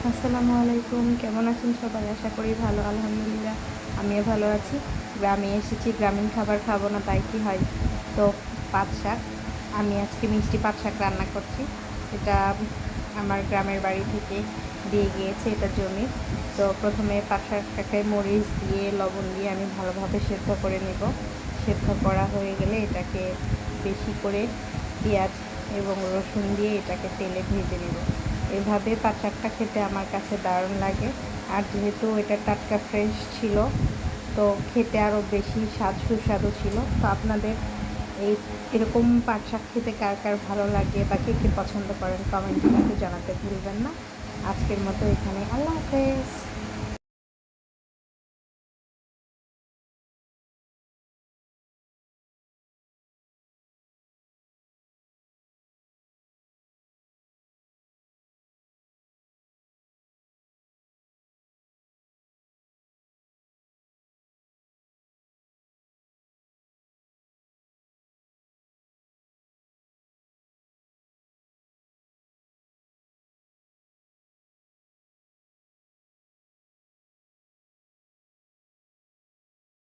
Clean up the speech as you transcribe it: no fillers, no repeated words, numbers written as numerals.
আসসালামু আলাইকুম, কেমন আছেন সবাই? আশা করি ভালো। আলহামদুলিল্লাহ আমিও ভালো আছি। গ্রামে এসেছি, গ্রামীণ খাবার খাবো না তাই কি হয়? তো পাট শাক, আমি আজকে মিষ্টি পাট শাক রান্না করছি। এটা আমার গ্রামের বাড়ি থেকে দিয়ে গিয়েছে, এটা জমির। তো প্রথমে পাট শাকটাকে মরিচ দিয়ে লবণ দিয়ে আমি ভালোভাবে সেদ্ধ করে নেব। সেদ্ধ করা হয়ে গেলে এটাকে বেশি করে পেঁয়াজ এবং রসুন দিয়ে এটাকে তেলে ভেজে নেব। এভাবে পাট শাকটা খেতে আমার কাছে দারুণ লাগে। আর যেহেতু এটা টাটকা ফ্রেশ ছিল, তো খেতে আরও বেশি সুস্বাদু ছিল। তো আপনাদের এরকম পাট শাক খেতে কার কার ভালো লাগে বা কে কে পছন্দ করেন, কমেন্টে কিন্তু জানাতে ভুলবেন না। আজকের মতো এখানে, আল্লাহ হাফেজ।